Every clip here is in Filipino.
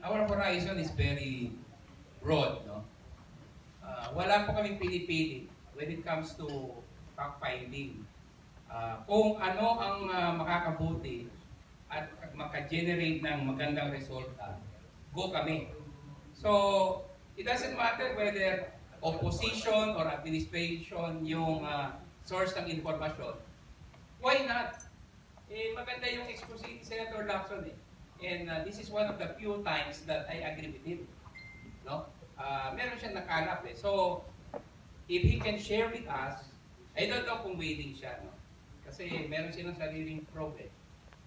our horizon is very broad, no? Wala po kaming pinipili when it comes to fact-finding. Kung ano ang makakabuti at maka-generate ng magandang resulta, go kami. So, it doesn't matter whether opposition or administration yung source ng informasyon. Why not? Maganda yung expose ni Senator Lacson eh. And this is one of the few times that I agree with him. No? Meron siyang nakalap eh. So, if he can share with us, I don't know kung willing siya, no? Kasi meron silang sariling problem.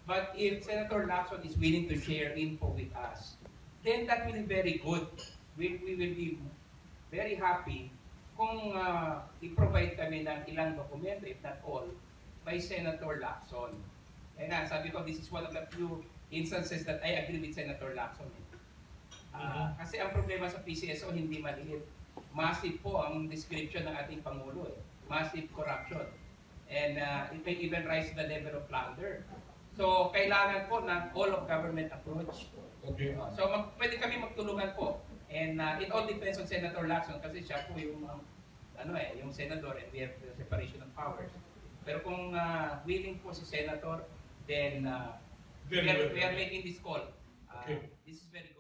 But if Senator Lacson is willing to share info with us, then that will be very good. We will be very happy kung i-provide kami ng ilang dokumento, if not all, by Senator Lacson. Kaya nga, sabi ko, this is one of the few instances that I agree with Senator Lacson. Kasi ang problema sa PCSO hindi maliit. Massive po ang description ng ating Pangulo. Massive corruption. And it may even rise to the level of plunder. So, kailangan po ng all-of-government approach. Okay. So, pwede kami magtulungan po. And it all depends on Senator Lacson kasi siya po yung yung senador and we have the separation of powers. Pero kung willing po si Senator, then we are making this call. Okay. This is very good.